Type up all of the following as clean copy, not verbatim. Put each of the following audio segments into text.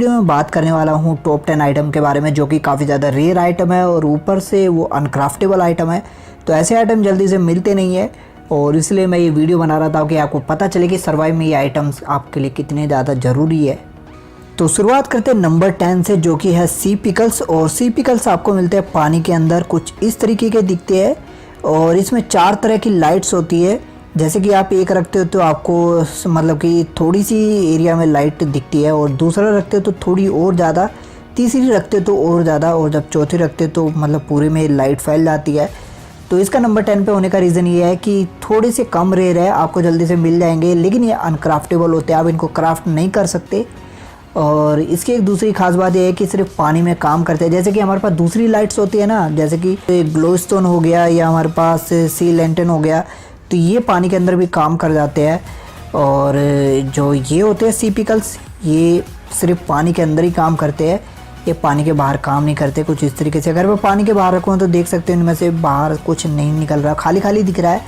Video में बात करने वाला हूँ टॉप 10 आइटम के बारे में, जो कि काफ़ी ज़्यादा रेयर आइटम है और ऊपर से वो अनक्राफ्टेबल आइटम है। तो ऐसे आइटम जल्दी से मिलते नहीं है और इसलिए मैं ये वीडियो बना रहा था कि आपको पता चले कि सर्वाइव में ये आइटम्स आपके लिए कितने ज़्यादा ज़रूरी है। तो शुरुआत करते हैं नंबर 10 से, जो कि है सी पिकल्स। और सी पिकल्स आपको मिलते हैं पानी के अंदर, कुछ इस तरीके के दिखते हैं और इसमें 4 तरह की लाइट्स होती है। जैसे कि आप एक रखते हो तो आपको मतलब कि थोड़ी सी एरिया में लाइट दिखती है, और दूसरा रखते हो तो थोड़ी और ज़्यादा, तीसरी रखते हो तो और ज़्यादा, और जब चौथी रखते हो तो मतलब पूरे में लाइट फैल जाती है। तो इसका नंबर 10 पे होने का रीज़न ये है कि थोड़े से कम रेयर है, आपको जल्दी से मिल जाएंगे, लेकिन ये अनक्राफ्टेबल होते हैं, आप इनको क्राफ्ट नहीं कर सकते। और इसकी एक दूसरी खास बात यह है कि सिर्फ पानी में काम करते हैं। जैसे कि हमारे पास दूसरी लाइट्स होती है ना, जैसे कि ग्लो स्टोन हो गया या हमारे पास सी लैंटर्न हो गया, तो ये पानी के अंदर भी काम कर जाते हैं। और जो ये होते हैं सी पिकल्स, ये सिर्फ पानी के अंदर ही काम करते हैं, ये पानी के बाहर काम नहीं करते। कुछ इस तरीके से अगर मैं पानी के बाहर रखूँ तो देख सकते हैं इनमें से बाहर कुछ नहीं निकल रहा, खाली खाली दिख रहा है।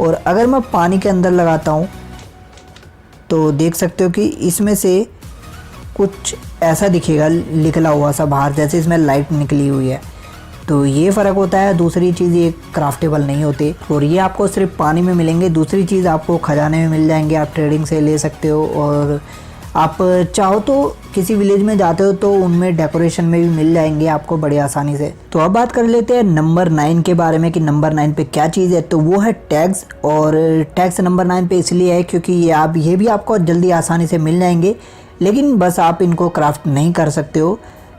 और अगर मैं पानी के अंदर लगाता हूँ तो देख सकते हो कि इसमें से कुछ ऐसा दिखेगा निकला हुआ सा बाहर, जैसे इसमें लाइट निकली हुई है। तो ये फ़र्क होता है। दूसरी चीज़ ये क्राफ्टेबल नहीं होते और ये आपको सिर्फ पानी में मिलेंगे। दूसरी चीज़ आपको खजाने में मिल जाएंगे, आप ट्रेडिंग से ले सकते हो। और आप चाहो तो किसी विलेज में जाते हो तो उनमें डेकोरेशन में भी मिल जाएंगे आपको बड़ी आसानी से। तो अब बात कर लेते हैं नंबर 9 के बारे में कि नंबर 9 पे क्या चीज़ है। तो वो है टैग्स। और टैग्स नंबर 9 पे इसलिए है क्योंकि ये भी आपको जल्दी आसानी से मिल जाएंगे, लेकिन बस आप इनको क्राफ्ट नहीं कर सकते हो।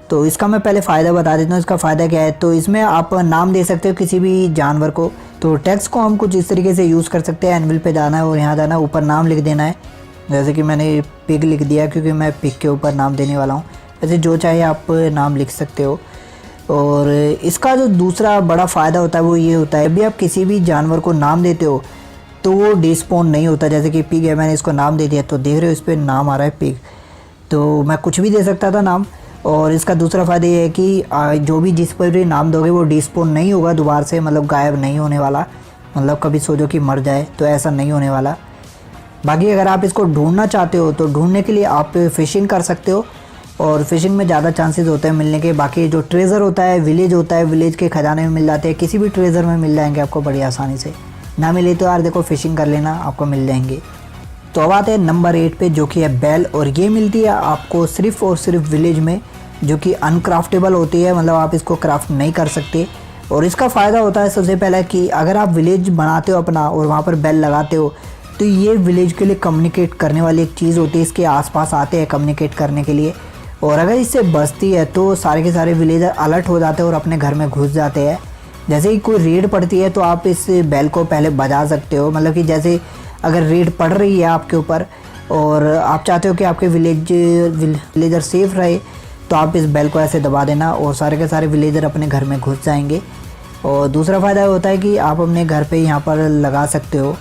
तो इसका मैं पहले फ़ायदा बता देता हूँ, इसका फ़ायदा क्या है। तो इसमें आप नाम दे सकते हो किसी भी जानवर को। तो टैग्स को हम कुछ इस तरीके से यूज़ कर सकते हैं। एनविल पे जाना है और यहाँ जाना, ऊपर नाम लिख देना है। जैसे कि मैंने पिग लिख दिया क्योंकि मैं पिग के ऊपर नाम देने वाला हूँ। वैसे जो चाहे आप नाम लिख सकते हो। और इसका जो दूसरा बड़ा फ़ायदा होता है वो ये होता है, अभी आप किसी भी जानवर को नाम देते हो तो वो डिस्पॉन नहीं होता। जैसे कि पिग है, मैंने इसको नाम दे दिया तो देख रहे हो इस पर नाम आ रहा है पिग। तो मैं कुछ भी दे सकता था नाम। और इसका दूसरा फ़ायदा ये है कि जो भी जिस पर भी नाम दोगे वो डिस्पॉन नहीं होगा दोबारा से, मतलब गायब नहीं होने वाला। मतलब कभी सोचो कि मर जाए तो ऐसा नहीं होने वाला। बाकी अगर आप इसको ढूंढना चाहते हो तो ढूंढने के लिए आप फिशिंग कर सकते हो, और फिशिंग में ज़्यादा चांसेस होते हैं मिलने के। बाकी जो ट्रेज़र होता है, विलेज होता है, विलेज के खजाने में मिल जाते हैं, किसी भी ट्रेज़र में मिल जाएंगे आपको बड़ी आसानी से। ना मिले तो यार देखो फिशिंग कर लेना, आपको मिल जाएंगे। तो अब आते हैं नंबर 8 पे, जो कि है बेल। और ये मिलती है आपको सिर्फ़ और सिर्फ विलेज में, जो कि अनक्राफ्टेबल होती है, मतलब आप इसको क्राफ्ट नहीं कर सकते। और इसका फ़ायदा होता है सबसे पहला कि अगर आप विलेज बनाते हो अपना और वहाँ पर बेल लगाते हो तो ये विलेज के लिए कम्युनिकेट करने वाली एक चीज़ होती है, इसके आसपास आते हैं कम्युनिकेट करने के लिए। और अगर इससे बचती है तो सारे के सारे विलेजर अलर्ट हो जाते हैं और अपने घर में घुस जाते हैं। जैसे ही कोई रेड पड़ती है तो आप इस बेल को पहले बजा सकते हो, मतलब कि जैसे अगर रेड पड़ रही है आपके ऊपर और आप चाहते हो कि आपके विलेजर सेफ रहे, तो आप इस बेल को ऐसे दबा देना और सारे के सारे विलेजर अपने घर में घुस जाएंगे। और दूसरा फ़ायदा होता है कि आप अपने घर पे यहाँ पर लगा सकते हो,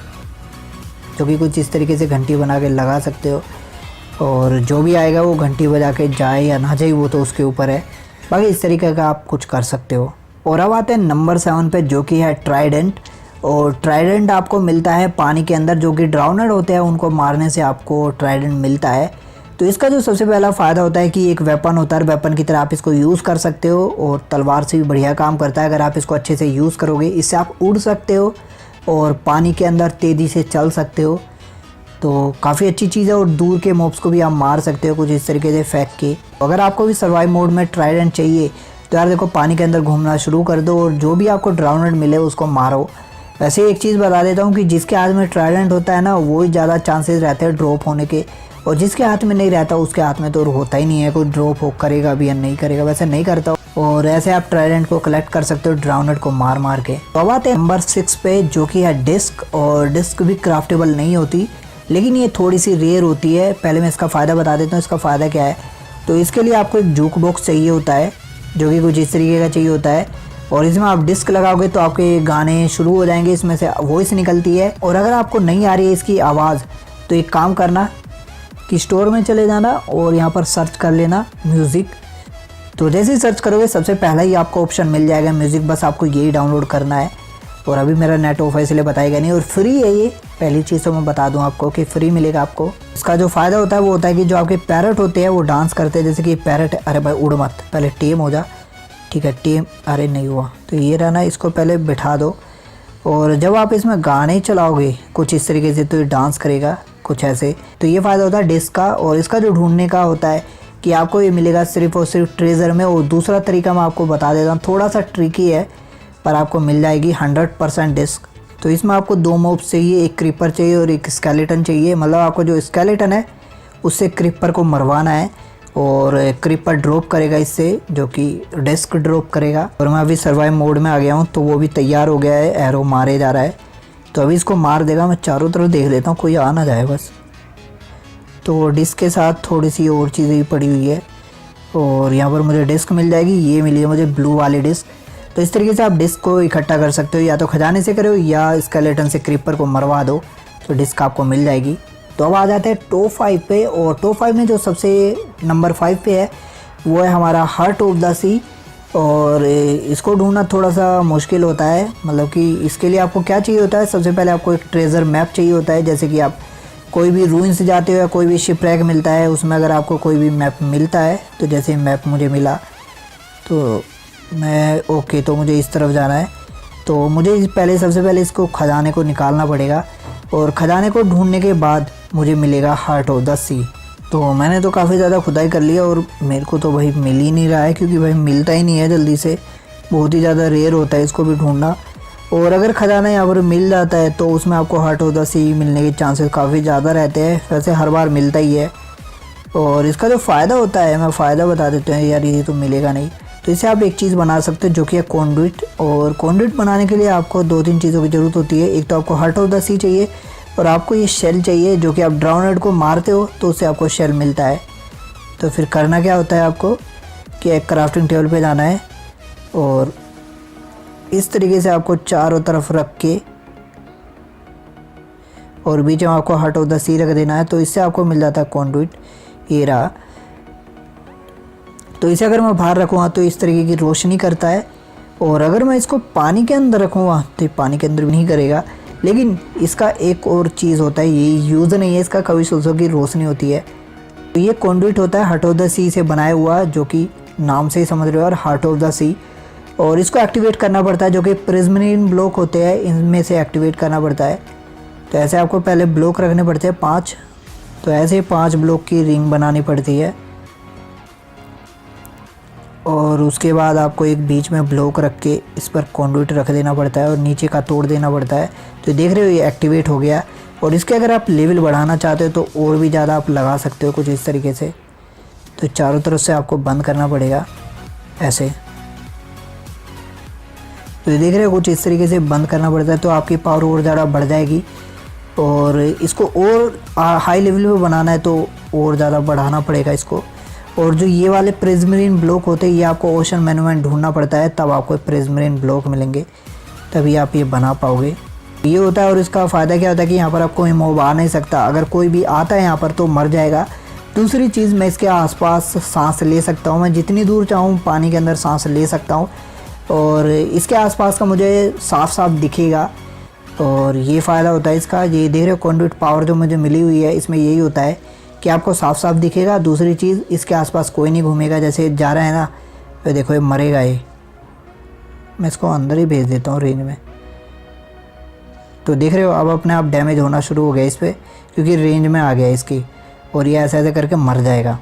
जो कि कुछ इस तरीके से घंटी बना के लगा सकते हो, और जो भी आएगा वो घंटी बजा के जाए या ना जाए वो तो उसके ऊपर है। बाकी इस तरीके का आप कुछ कर सकते हो। और अब आते हैं नंबर 7 पे, जो कि है ट्राइडेंट। और ट्राइडेंट आपको मिलता है पानी के अंदर, जो कि ड्राउनर होते हैं उनको मारने से आपको ट्राइडेंट मिलता है। तो इसका जो सबसे पहला फ़ायदा होता है कि एक वेपन होता है, वेपन की तरह आप इसको यूज़ कर सकते हो और तलवार से भी बढ़िया काम करता है। अगर आप इसको अच्छे से यूज़ करोगे, इससे आप उड़ सकते हो और पानी के अंदर तेज़ी से चल सकते हो। तो काफ़ी अच्छी चीज़ है। और दूर के मॉब्स को भी आप मार सकते हो कुछ इस तरीके से फेंक के। अगर आपको भी सर्वाइव मोड में ट्राइडेंट चाहिए तो यार देखो पानी के अंदर घूमना शुरू कर दो और जो भी आपको ड्राउनर मिले उसको मारो। वैसे एक चीज़ बता देता हूँ कि जिसके हाथ में ट्राइडेंट होता है ना, वो ही ज़्यादा चांसेस रहते हैं ड्रॉप होने के, और जिसके हाथ में नहीं रहता उसके हाथ में तो होता ही नहीं है, कोई ड्रॉप हो करेगा भी या नहीं करेगा, वैसे नहीं करता। और ऐसे आप ट्राइडेंट को कलेक्ट कर सकते हो ड्राउनर को मार मार के। तो अब आते हैं नंबर 6 पे, जो कि है डिस्क। और डिस्क भी क्राफ्टेबल नहीं होती, लेकिन ये थोड़ी सी रेयर होती है। पहले मैं इसका फ़ायदा बता देता हूँ। इसका फ़ायदा क्या है, तो इसके लिए आपको एक जूक बॉक्स चाहिए होता है, जो कि कुछ इस तरीके का चाहिए होता है। और इसमें आप डिस्क लगाओगे तो आपके गाने शुरू हो जाएंगे, इसमें से वॉइस निकलती है। और अगर आपको नहीं आ रही है इसकी आवाज़ तो एक काम करना कि स्टोर में चले जाना और यहाँ पर सर्च कर लेना म्यूज़िक। तो जैसे ही सर्च करोगे सबसे पहला ही आपको ऑप्शन मिल जाएगा म्यूज़िक, बस आपको यही डाउनलोड करना है। और अभी मेरा नेट ऑफ है इसलिए बताएगा नहीं, और फ्री है ये। पहली चीज़ तो मैं बता दूं आपको कि फ्री मिलेगा आपको। इसका जो फ़ायदा होता है वो होता है कि जो आपके पैरट होते हैं वो डांस करते हैं, जैसे कि पैरट, अरे भाई उड़ मत, पहले टेम हो जा, ठीक है टेम, अरे नहीं हुआ तो ये रहना, इसको पहले बिठा दो। और जब आप इसमें गाने चलाओगे कुछ इस तरीके से तो ये डांस करेगा कुछ ऐसे। तो ये फ़ायदा होता है डिस्क का। और इसका जो ढूंढने का होता है कि आपको ये मिलेगा सिर्फ़ और सिर्फ ट्रेजर में। और दूसरा तरीका मैं आपको बता देता हूँ, थोड़ा सा ट्रिकी है पर आपको मिल जाएगी 100% डिस्क। तो इसमें आपको 2 मॉब्स चाहिए, एक क्रीपर चाहिए और एक स्केलेटन चाहिए। मतलब आपको जो स्केलेटन है उससे क्रीपर को मरवाना है और क्रीपर ड्रॉप करेगा इससे, जो कि डिस्क ड्रॉप करेगा। और मैं अभी सर्वाइव मोड में आ गया हूँ तो वो भी तैयार हो गया है, एरो मारे जा रहा है तो अभी इसको मार देगा। मैं चारों तरफ देख लेता हूँ कोई आ ना जाए बस। तो डिस्क के साथ थोड़ी सी और चीज़ें भी पड़ी हुई है और यहाँ पर मुझे डिस्क मिल जाएगी, ये मिली है मुझे ब्लू वाली डिस्क। तो इस तरीके से आप डिस्क को इकट्ठा कर सकते हो, या तो खजाने से करो या स्केलेटन से क्रीपर को मरवा दो तो डिस्क आपको मिल जाएगी। तो अब आ जाते हैं टॉप 5 पे। और टॉप 5 में जो सबसे नंबर 5 पे है वो है हमारा हार्ट ऑफ द सी। और इसको ढूंढना थोड़ा सा मुश्किल होता है, मतलब कि इसके लिए आपको क्या चाहिए होता है, सबसे पहले आपको एक ट्रेजर मैप चाहिए होता है। जैसे कि आप कोई भी रूइंस जाते हो या कोई भी शिपरैक मिलता है उसमें अगर आपको कोई भी मैप मिलता है, तो जैसे मैप मुझे मिला तो मैं ओके, तो मुझे इस तरफ जाना है। तो मुझे सबसे पहले इसको खजाने को निकालना पड़ेगा और खजाने को ढूंढने के बाद मुझे मिलेगा हार्ट ऑफ द सी। तो मैंने तो काफ़ी ज़्यादा खुदाई कर लिया और मेरे को तो भाई मिल ही नहीं रहा है, क्योंकि भाई मिलता ही नहीं है जल्दी से, बहुत ही ज़्यादा रेयर होता है इसको भी ढूंढना। और अगर खजाना यहाँ पर मिल जाता है तो उसमें आपको हार्ट ऑफ द सी मिलने के चांसेस काफ़ी ज़्यादा रहते हैं, वैसे हर बार मिलता ही है। और इसका जो फ़ायदा होता है मैं फ़ायदा बता देते हैं यार, ये तो मिलेगा नहीं। तो इससे आप एक चीज़ बना सकते हो जो कि है कॉन्डुइट। और कॉन्डुइट बनाने के लिए आपको 2-3 चीज़ों की ज़रूरत होती है। एक तो आपको हार्ट ऑफ द सी चाहिए और आपको ये शेल चाहिए, जो कि आप ड्राउनेड को मारते हो तो उससे आपको शेल मिलता है। तो फिर करना क्या होता है आपको कि एक क्राफ्टिंग टेबल पे जाना है और इस तरीके से आपको चारों तरफ रख के और बीच में आपको हार्ट ऑफ द सी रख देना है। तो इससे आपको मिल जाता है कॉन्डुइट, ये रहा। तो इसे अगर मैं बाहर रखूँगा तो इस तरीके की रोशनी करता है, और अगर मैं इसको पानी के अंदर रखूँगा तो ये पानी के अंदर भी नहीं करेगा। लेकिन इसका एक और चीज़ होता है, ये यूज़ नहीं है इसका, कभी सोचो की रोशनी होती है। तो ये कॉन्डुइट होता है हार्ट ऑफ द सी से बनाया हुआ, जो कि नाम से ही समझ रहे हो, और हार्ट ऑफ द सी। और इसको एक्टिवेट करना पड़ता है, जो कि प्रिज्मरीन ब्लॉक होते हैं इनमें से एक्टिवेट करना पड़ता है। तो ऐसे आपको पहले ब्लॉक रखने पड़ते हैं 5। तो ऐसे 5 ब्लॉक की रिंग बनानी पड़ती है और उसके बाद आपको एक बीच में ब्लॉक रख के इस पर कॉन्डुइट रख देना पड़ता है और नीचे का तोड़ देना पड़ता है। तो देख रहे हो ये एक्टिवेट हो गया। और इसके अगर आप लेवल बढ़ाना चाहते हो तो और भी ज़्यादा आप लगा सकते हो कुछ इस तरीके से। तो चारों तरफ से आपको बंद करना पड़ेगा ऐसे। तो ये देख रहे हो कुछ इस तरीके से बंद करना पड़ता है, तो आपकी पावर और ज़्यादा बढ़ जाएगी। और इसको और हाई लेवल पे बनाना है तो और ज़्यादा बढ़ाना पड़ेगा इसको। और जो ये वाले प्रिज्मरीन ब्लॉक होते हैं ये आपको ओशन मेनू में ढूंढना पड़ता है, तब आपको प्रिज्मरीन ब्लॉक मिलेंगे, तभी आप ये बना पाओगे। ये होता है। और इसका फ़ायदा क्या होता है कि यहाँ पर आपको कोई मॉब आ नहीं सकता, अगर कोई भी आता है यहाँ पर तो मर जाएगा। दूसरी चीज़, मैं इसके आसपास सांस ले सकता हूँ, मैं जितनी दूर चाहूँ पानी के अंदर सांस ले सकता हूँ और इसके आसपास का मुझे साफ साफ दिखेगा। और ये फ़ायदा होता है इसका। ये देख रहे हो कॉन्डुइट पावर जो मुझे मिली हुई है, इसमें यही होता है कि आपको साफ साफ दिखेगा। दूसरी चीज़, इसके आसपास कोई नहीं घूमेगा, जैसे जा रहा है ना, तो देखो ये मरेगा ये। मैं इसको अंदर ही भेज देता हूँ रेंज में। तो देख रहे हो अब अपने आप डैमेज होना शुरू हो गया इस पर, क्योंकि रेंज में आ गया इसकी। और ये ऐसे ऐसे करके मर जाएगा,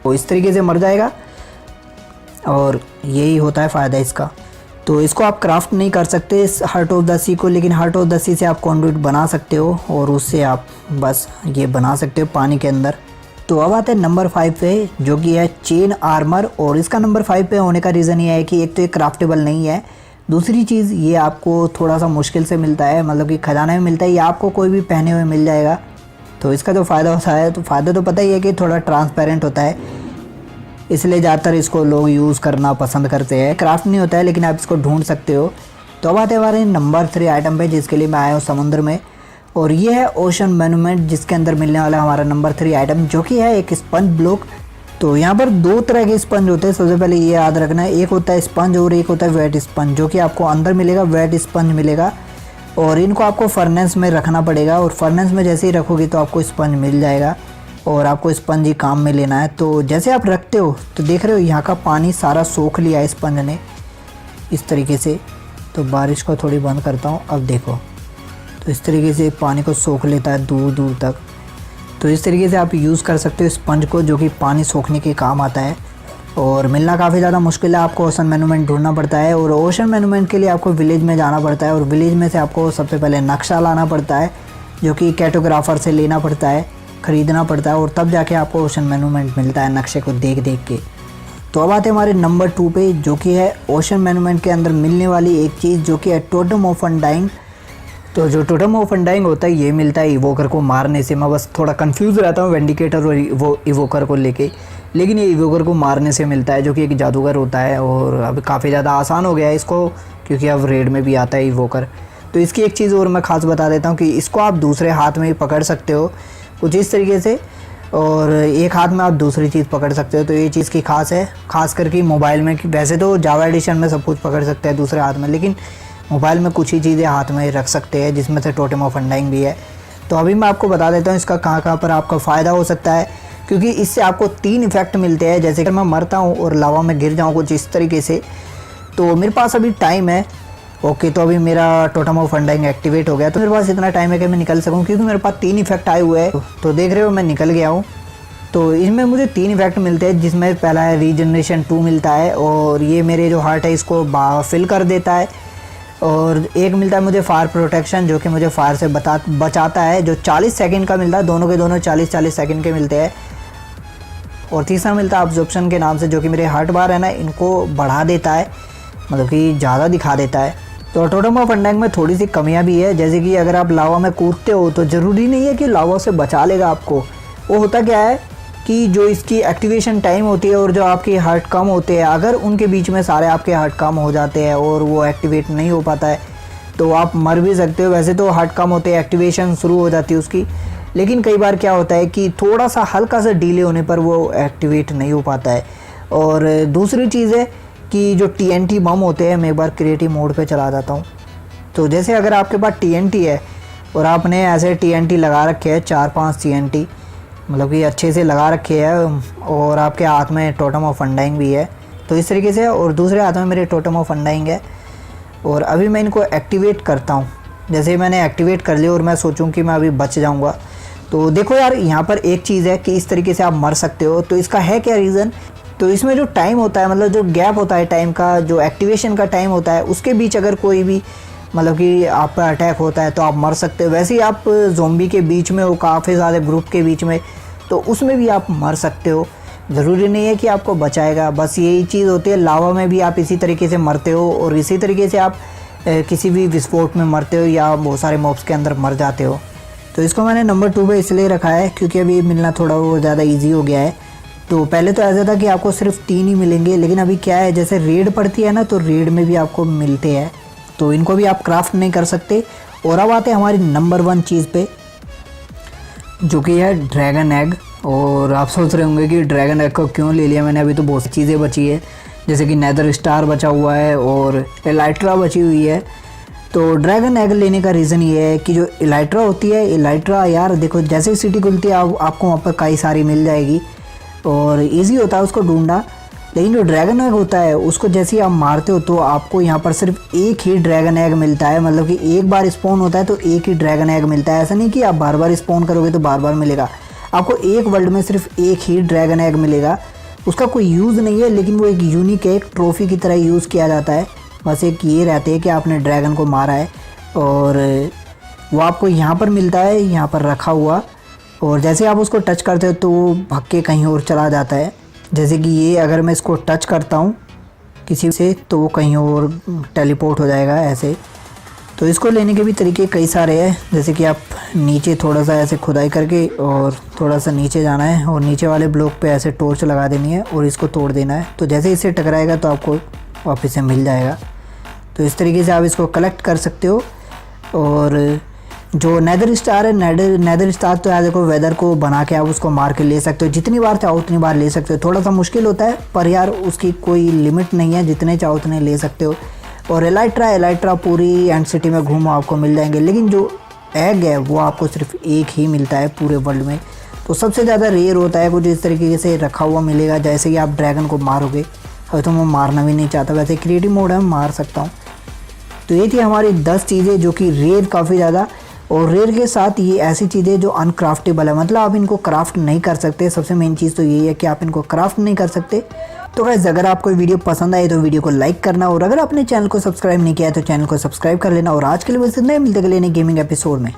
तो इस तरीके से मर जाएगा। और यही होता है फ़ायदा इसका। तो इसको आप क्राफ्ट नहीं कर सकते इस हार्ट ऑफ द सी को, लेकिन हार्ट ऑफ द सी से आप कॉन्डुइट बना सकते हो और उससे आप बस ये बना सकते हो पानी के अंदर। तो अब आते हैं नंबर 5 पे, जो कि है चेन आर्मर। और इसका नंबर 5 पे होने का रीज़न ये है कि एक तो ये क्राफ्टेबल नहीं है, दूसरी चीज़ ये आपको थोड़ा सा मुश्किल से मिलता है, मतलब कि खजाना में मिलता है, ये आपको कोई भी पहने हुए मिल जाएगा। तो इसका जो फ़ायदा होता है, तो फ़ायदा तो पता ही है कि थोड़ा ट्रांसपेरेंट होता है, इसलिए ज़्यादातर इसको लोग यूज़ करना पसंद करते हैं। क्राफ्ट नहीं होता है लेकिन आप इसको ढूंढ सकते हो। तो अब आते हैं हमारे नंबर 3 आइटम पे, जिसके लिए मैं आया हूँ समुद्र में। और ये है ओशन मोन्यूमेंट, जिसके अंदर मिलने वाला हमारा नंबर 3 आइटम, जो कि है एक स्पंज ब्लॉक। तो यहाँ पर दो तरह के स्पंज होते हैं, सबसे पहले ये याद रखना है, एक होता है स्पंज और एक होता है वेट स्पंज, जो कि आपको अंदर मिलेगा वेट स्पंज मिलेगा। और इनको आपको फर्नेस में रखना पड़ेगा, और फर्नेस में जैसे ही रखोगे तो आपको स्पंज मिल जाएगा और आपको स्पंज ही काम में लेना है। तो जैसे आप रखते हो तो देख रहे हो यहाँ का पानी सारा सोख लिया है स्पंज ने इस तरीके से। तो बारिश को थोड़ी बंद करता हूँ, अब देखो तो इस तरीके से पानी को सोख लेता है दूर दूर तक। तो इस तरीके से आप यूज़ कर सकते हो स्पंज को, जो कि पानी सोखने के काम आता है। और मिलना काफ़ी ज़्यादा मुश्किल है, आपको ओशन मोन्यूमेंट ढूंढना पड़ता है, और ओशन मोन्यूमेंट के लिए आपको विलेज में जाना पड़ता है, और विलेज में से आपको सबसे पहले नक्शा लाना पड़ता है, जो कि कैटोग्राफर से लेना पड़ता है, ख़रीदना पड़ता है, और तब जाके आपको ओशन मोन्यूमेंट मिलता है नक्शे को देख देख के। तो अब आते हैं हमारे नंबर 2 पे, जो कि है ओशन मोन्यूमेंट के अंदर मिलने वाली एक चीज़, जो कि है टोटम ऑफ अनडाइंग। तो जो टोटम ऑफ अनडाइंग होता है ये मिलता है इवोकर को मारने से। मैं बस थोड़ा कंफ्यूज रहता हूँ वेंडिकेटर और वो इवोकर को लेके, लेकिन ये इवोकर को मारने से मिलता है, जो कि एक जादूगर होता है। और अब काफ़ी ज़्यादा आसान हो गया है इसको, क्योंकि अब रेड में भी आता है इवोकर। तो इसकी एक चीज़ और मैं ख़ास बता देता हूँ कि इसको आप दूसरे हाथ में ही पकड़ सकते हो कुछ इस तरीके से, और एक हाथ में आप दूसरी चीज़ पकड़ सकते हो। तो ये चीज़ की खास है, खास करके मोबाइल में। वैसे तो जावा एडिशन में सब कुछ पकड़ सकते हैं दूसरे हाथ में, लेकिन मोबाइल में कुछ ही चीज़ें हाथ में रख सकते हैं, जिसमें से टोटम ऑफ अनडाइंग भी है। तो अभी मैं आपको बता देता हूँ इसका कहाँ कहाँ पर आपका फ़ायदा हो सकता है, क्योंकि इससे आपको 3 इफ़ेक्ट मिलते हैं। जैसे कि मैं मरता हूँ और लावा में गिर जाऊँ कुछ इस तरीके से, तो मेरे पास अभी टाइम है। ओके, तो अभी मेरा टोटम ऑफ अनडाइंग एक्टिवेट हो गया, तो मेरे पास इतना टाइम है कि मैं निकल सकूँ, क्योंकि मेरे पास 3 इफ़ेक्ट आए हुए हैं। तो देख रहे हो मैं निकल गया हूँ। तो इसमें मुझे 3 इफ़ेक्ट मिलते हैं, जिसमें पहला है रीजनरेशन 2 मिलता है, और ये मेरे जो हार्ट है इसको फिल कर देता है। और एक मिलता है मुझे फायर प्रोटेक्शन, जो कि मुझे फायर से बचाता है, जो 40 सेकंड का मिलता है, दोनों के दोनों 40-40 सेकंड के मिलते हैं। और तीसरा मिलता है ऑब्जर्प्शन के नाम से, जो कि मेरे हार्ट बार है ना इनको बढ़ा देता है, मतलब कि ज़्यादा दिखा देता है। तो टोटम ऑफ अनडाइंग में थोड़ी सी कमियां भी है, जैसे कि अगर आप लावा में कूदते हो तो ज़रूरी नहीं है कि लावा से बचा लेगा आपको। वो होता क्या है कि जो इसकी एक्टिवेशन टाइम होती है और जो आपके हार्ट कम होते हैं, अगर उनके बीच में सारे आपके हार्ट कम हो जाते हैं और वो एक्टिवेट नहीं हो पाता है तो आप मर भी सकते हो। वैसे तो हार्ट कम होते हैं, एक्टिवेशन शुरू हो जाती है उसकी, लेकिन कई बार क्या होता है कि थोड़ा सा हल्का सा डिले होने पर वो एक्टिवेट नहीं हो पाता है। और दूसरी चीज़ है कि जो TNT बम होते हैं, मैं एक बार क्रिएटिव मोड पे चला जाता हूँ। तो जैसे अगर आपके पास TNT है और आपने ऐसे TNT लगा रखे हैं 4-5 TNT, मतलब कि अच्छे से लगा रखे हैं, और आपके हाथ में टोटम ऑफ अनडाइंग भी है, तो इस तरीके से, और दूसरे हाथ में मेरे टोटम ऑफ अनडाइंग है। और अभी मैं इनको एक्टिवेट करता हूँ। जैसे मैंने एक्टिवेट कर लिया और मैं सोचूं कि मैं अभी बच जाऊँगा, तो देखो यार यहाँ पर एक चीज़ है कि इस तरीके से आप मर सकते हो। तो इसका है क्या रीज़न? तो इसमें जो टाइम होता है, मतलब जो गैप होता है टाइम का, जो एक्टिवेशन का टाइम होता है, उसके बीच अगर कोई भी मतलब कि आप पर अटैक होता है तो आप मर सकते हो। वैसे ही आप ज़ोंबी के बीच में हो, काफ़ी ज़्यादा ग्रुप के बीच में, तो उसमें भी आप मर सकते हो। ज़रूरी नहीं है कि आपको बचाएगा, बस यही चीज़ होती है। लावा में भी आप इसी तरीके से मरते हो, और इसी तरीके से आप किसी भी विस्फोट में मरते हो या बहुत सारे मॉब्स के अंदर मर जाते हो। तो इसको मैंने नंबर 2 पे इसलिए रखा है क्योंकि अभी मिलना थोड़ा वो ज़्यादा ईजी हो गया है। तो पहले तो ऐसा था कि आपको सिर्फ 3 ही मिलेंगे, लेकिन अभी क्या है, जैसे रेड पड़ती है ना, तो रेड में भी आपको मिलते हैं, तो इनको भी आप क्राफ्ट नहीं कर सकते। और अब आते हैं हमारी नंबर 1 चीज़ पे, जो कि है ड्रैगन एग। और आप सोच रहे होंगे कि ड्रैगन एग को क्यों ले लिया मैंने, अभी तो बहुत सी चीज़ें बची है, जैसे कि नेदर स्टार बचा हुआ है और एलाइट्रा बची हुई है। तो ड्रैगन एग लेने का रीज़न ये है कि जो एलाइट्रा होती है, एलाइट्रा यार देखो जैसे ही सिटी खुलती है आपको वहाँ पर कई सारी मिल जाएगी और इजी होता है उसको ढूंढना। लेकिन जो ड्रैगन एग होता है उसको जैसे ही आप मारते हो तो आपको यहाँ पर सिर्फ एक ही ड्रैगन एग मिलता है, मतलब कि एक बार स्पॉन होता है तो एक ही ड्रैगन एग मिलता है। ऐसा नहीं कि आप बार बार स्पॉन करोगे तो बार बार मिलेगा, आपको एक वर्ल्ड में सिर्फ एक ही ड्रैगन एग मिलेगा। उसका कोई यूज़ नहीं है, लेकिन वो एक यूनिक है, एक ट्रॉफ़ी की तरह यूज़ किया जाता है। बस एक ये रहते हैं कि आपने ड्रैगन को मारा है और वो आपको यहाँ पर मिलता है, यहाँ पर रखा हुआ, और जैसे आप उसको टच करते हो तो वो भाग के कहीं और चला जाता है। जैसे कि ये अगर मैं इसको टच करता हूँ किसी से तो वो कहीं और टेलीपोर्ट हो जाएगा ऐसे। तो इसको लेने के भी तरीके कई सारे हैं, जैसे कि आप नीचे थोड़ा सा ऐसे खुदाई करके और थोड़ा सा नीचे जाना है और नीचे वाले ब्लॉक पे ऐसे टॉर्च लगा देनी है और इसको तोड़ देना है। तो जैसे इससे टकराएगा तो आपको वापस से मिल जाएगा। तो इस तरीके से आप इसको कलेक्ट कर सकते हो। और जो नेदर स्टार है, नेदर स्टार तो यार देखो वेदर को बना के आप उसको मार के ले सकते हो, जितनी बार चाहो उतनी बार ले सकते हो। थोड़ा सा मुश्किल होता है पर यार उसकी कोई लिमिट नहीं है, जितने चाहो उतने ले सकते हो। और एलाइट्रा पूरी एंड सिटी में घूमो आपको मिल जाएंगे, लेकिन जो एग है वो आपको सिर्फ एक ही मिलता है पूरे वर्ल्ड में, तो सबसे ज़्यादा रेयर होता है। कुछ इस तरीके से रखा हुआ मिलेगा, जैसे कि आप ड्रैगन को मारोगे, और तो मैं मारना भी नहीं चाहता, वैसे क्रिएटिव मोड है मार सकता हूँ। तो ये थी हमारी 10 चीज़ें जो कि रेयर काफ़ी ज़्यादा, और रेयर के साथ ये ऐसी चीज़ें जो अनक्राफ्टेबल है, मतलब आप इनको क्राफ्ट नहीं कर सकते। सबसे मेन चीज़ तो यही है कि आप इनको क्राफ्ट नहीं कर सकते। तो गाइस अगर आपको वीडियो पसंद आए तो वीडियो को लाइक करना, और अगर आपने चैनल को सब्सक्राइब नहीं किया है तो चैनल को सब्सक्राइब कर लेना। और आज के लिए बस इतना ही, मिलते अगले नए गेमिंग एपिसोड में।